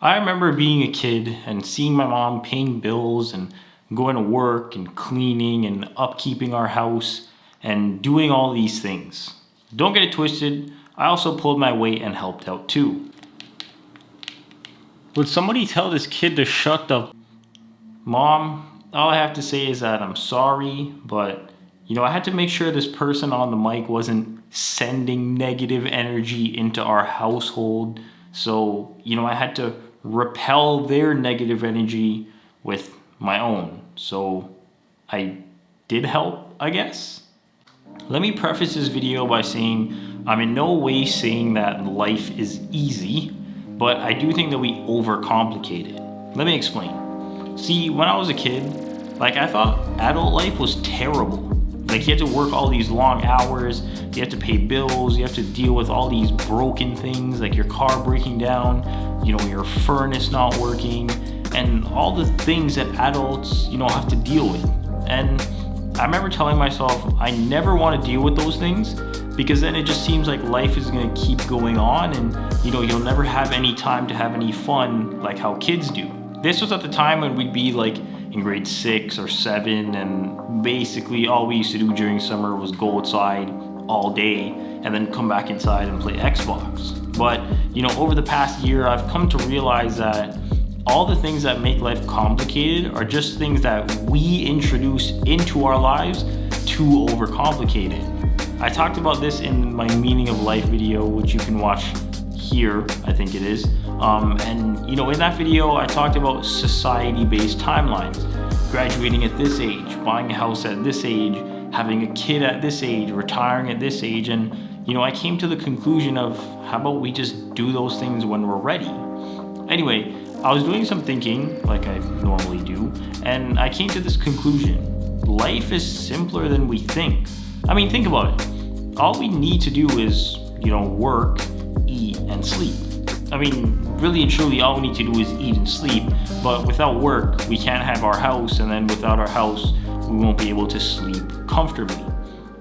I remember being a kid and seeing my mom paying bills and going to work and cleaning and upkeeping our house and doing all these things. Don't get it twisted, I also pulled my weight and helped out too. Would somebody tell this kid to shut the Mom, all I have to say is that I'm sorry, but I had to make sure this person on the mic wasn't sending negative energy into our household. So, I had to repel their negative energy with my own. So, I did help, I guess. Let me preface this video by saying I'm in no way saying that life is easy, but I do think that we overcomplicate it. Let me explain. See, when I was a kid, I thought adult life was terrible. You had to work all these long hours, you have to pay bills, you have to deal with all these broken things like your car breaking down, your furnace not working, and all the things that adults, have to deal with. And I remember telling myself I never want to deal with those things because then it just seems like life is going to keep going on and you'll never have any time to have any fun like how kids do. This was at the time when we'd be in grade 6 or 7 and basically all we used to do during summer was go outside all day and then come back inside and play Xbox. But over the past year I've come to realize that all the things that make life complicated are just things that we introduce into our lives to overcomplicate it. I talked about this in my Meaning of Life video, which you can watch here, I think it is. In that video, I talked about society-based timelines. Graduating at this age, buying a house at this age, having a kid at this age, retiring at this age, and I came to the conclusion of how about we just do those things when we're ready. Anyway, I was doing some thinking, like I normally do, and I came to this conclusion. Life is simpler than we think. I mean, think about it. All we need to do is, work, eat, and sleep. I mean, really and truly, all we need to do is eat and sleep, but without work, we can't have our house, and then without our house, we won't be able to sleep comfortably.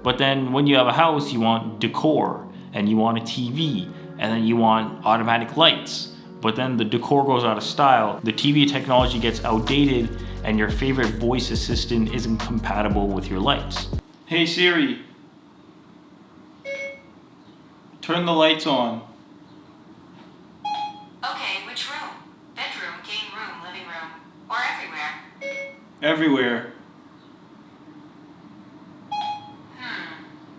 But then when you have a house, you want decor, and you want a TV, and then you want automatic lights. But then the decor goes out of style, the TV technology gets outdated, and your favorite voice assistant isn't compatible with your lights. Hey Siri, turn the lights on. Okay, which room? Bedroom, game room, living room, or everywhere? Everywhere.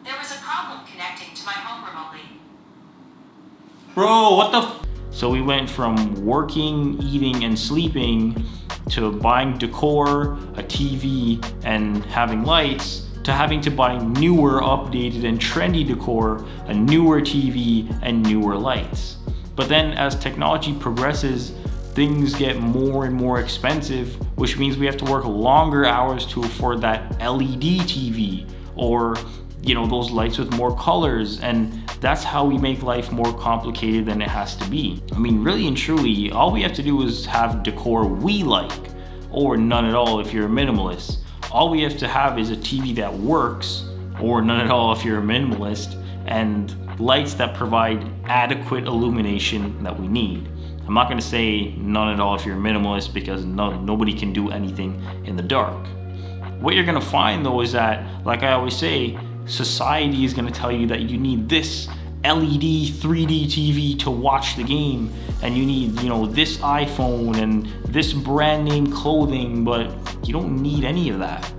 There was a problem connecting to my home remotely. Bro, what the So we went from working, eating, and sleeping to buying decor, a TV, and having lights, to having to buy newer, updated, and trendy decor, a newer TV, and newer lights. But then as technology progresses, things get more and more expensive, which means we have to work longer hours to afford that LED TV or those lights with more colors, and that's how we make life more complicated than it has to be. I mean, really and truly, all we have to do is have decor we like, or none at all if you're a minimalist. All we have to have is a TV that works, or none at all if you're a minimalist, and lights that provide adequate illumination that we need. I'm not going to say none at all if you're a minimalist because nobody can do anything in the dark. What you're going to find though is that, like I always say, society is going to tell you that you need this LED 3D TV to watch the game, and you need, this iPhone and this brand name clothing, but you don't need any of that.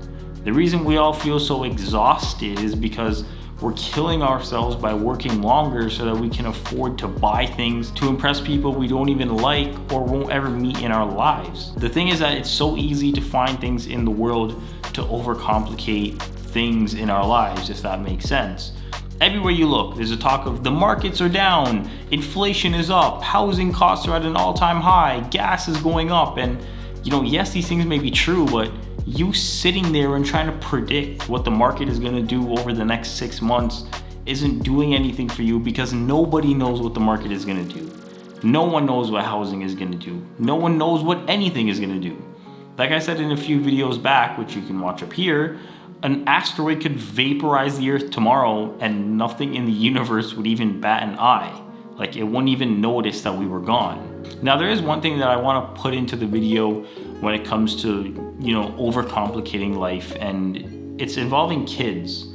The reason we all feel so exhausted is because we're killing ourselves by working longer so that we can afford to buy things to impress people we don't even like or won't ever meet in our lives. The thing is that it's so easy to find things in the world to overcomplicate things in our lives, if that makes sense. Everywhere you look, there's a talk of the markets are down, inflation is up, housing costs are at an all-time high, gas is going up, and yes, these things may be true, but you sitting there and trying to predict what the market is going to do over the next 6 months isn't doing anything for you because nobody knows what the market is going to do. No one knows what housing is going to do. No one knows what anything is going to do. Like I said in a few videos back, which you can watch up here, an asteroid could vaporize the Earth tomorrow and nothing in the universe would even bat an eye. Like it wouldn't even notice that we were gone. Now there is one thing that I want to put into the video when it comes to, you know, overcomplicating life, and it's involving kids.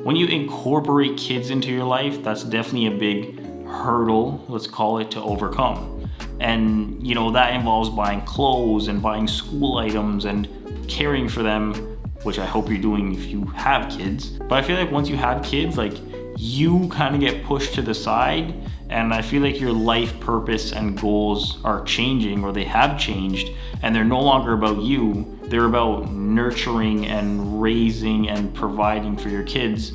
When you incorporate kids into your life, that's definitely a big hurdle, let's call it, to overcome. And you know, that involves buying clothes and buying school items and caring for them, which I hope you're doing if you have kids. But I feel like once you have kids, like you kind of get pushed to the side, and I feel like your life purpose and goals are changing, or they have changed, and they're no longer about you. They're about nurturing and raising and providing for your kids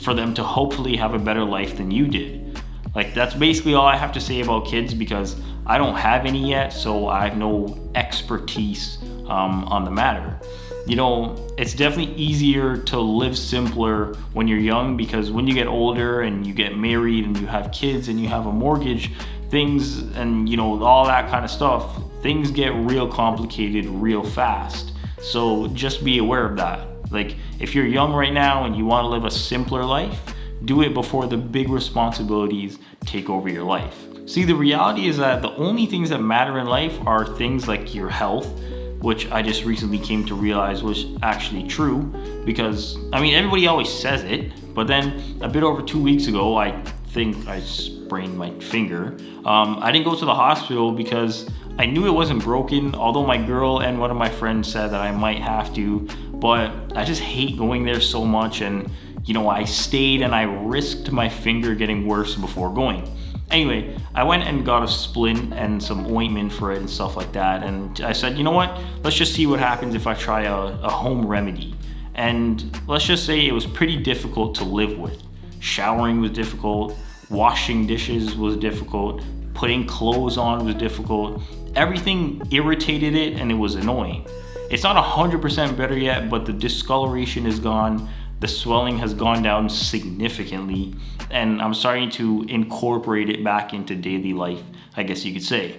for them to hopefully have a better life than you did. Like that's basically all I have to say about kids, because I don't have any yet, so I have no expertise on the matter. You know, it's definitely easier to live simpler when you're young, because when you get older and you get married and you have kids and you have a mortgage, things and you know, all that kind of stuff, things get real complicated real fast. So just be aware of that. Like if you're young right now and you want to live a simpler life, do it before the big responsibilities take over your life. See, the reality is that the only things that matter in life are things like your health, which I just recently came to realize was actually true, because I mean, everybody always says it, but then a bit over 2 weeks ago, I think I sprained my finger. I didn't go to the hospital because I knew it wasn't broken, although my girl and one of my friends said that I might have to, but I just hate going there so much, and you know, I stayed and I risked my finger getting worse before going. Anyway, I went and got a splint and some ointment for it and stuff like that. And I said, you know what? Let's just see what happens if I try a home remedy. And let's just say it was pretty difficult to live with. Showering was difficult. Washing dishes was difficult. Putting clothes on was difficult. Everything irritated it and it was annoying. It's not 100% better yet, but the discoloration is gone. The swelling has gone down significantly, and I'm starting to incorporate it back into daily life, I guess you could say.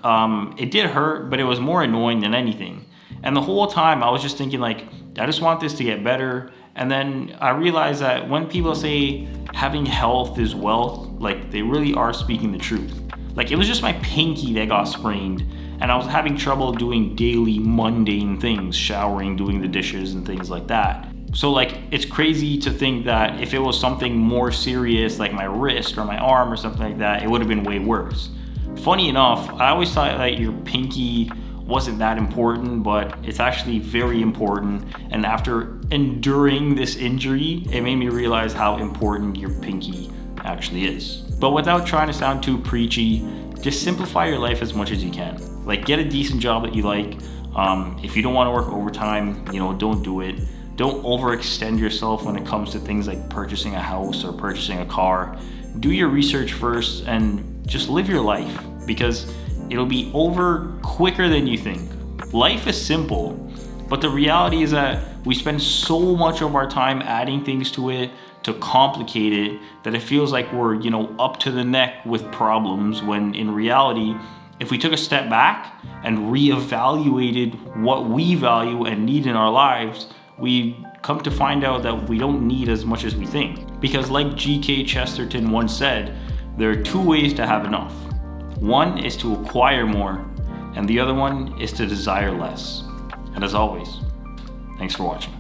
It did hurt, but it was more annoying than anything. And the whole time I was just thinking like, I just want this to get better. And then I realized that when people say having health is wealth, like they really are speaking the truth. Like it was just my pinky that got sprained, and I was having trouble doing daily mundane things, showering, doing the dishes and things like that. So like, it's crazy to think that if it was something more serious, like my wrist or my arm or something like that, it would have been way worse. Funny enough, I always thought that your pinky wasn't that important, but it's actually very important. And after enduring this injury, it made me realize how important your pinky actually is. But without trying to sound too preachy, just simplify your life as much as you can. Like get a decent job that you like. If you don't want to work overtime, you know, don't do it. Don't overextend yourself when it comes to things like purchasing a house or purchasing a car. Do your research first and just live your life, because it'll be over quicker than you think. Life is simple, but the reality is that we spend so much of our time adding things to it to complicate it that it feels like we're, you know, up to the neck with problems, when in reality, if we took a step back and reevaluated what we value and need in our lives, we come to find out that we don't need as much as we think. Because like G.K. Chesterton once said, there are two ways to have enough. One is to acquire more, and the other one is to desire less. And as always, thanks for watching.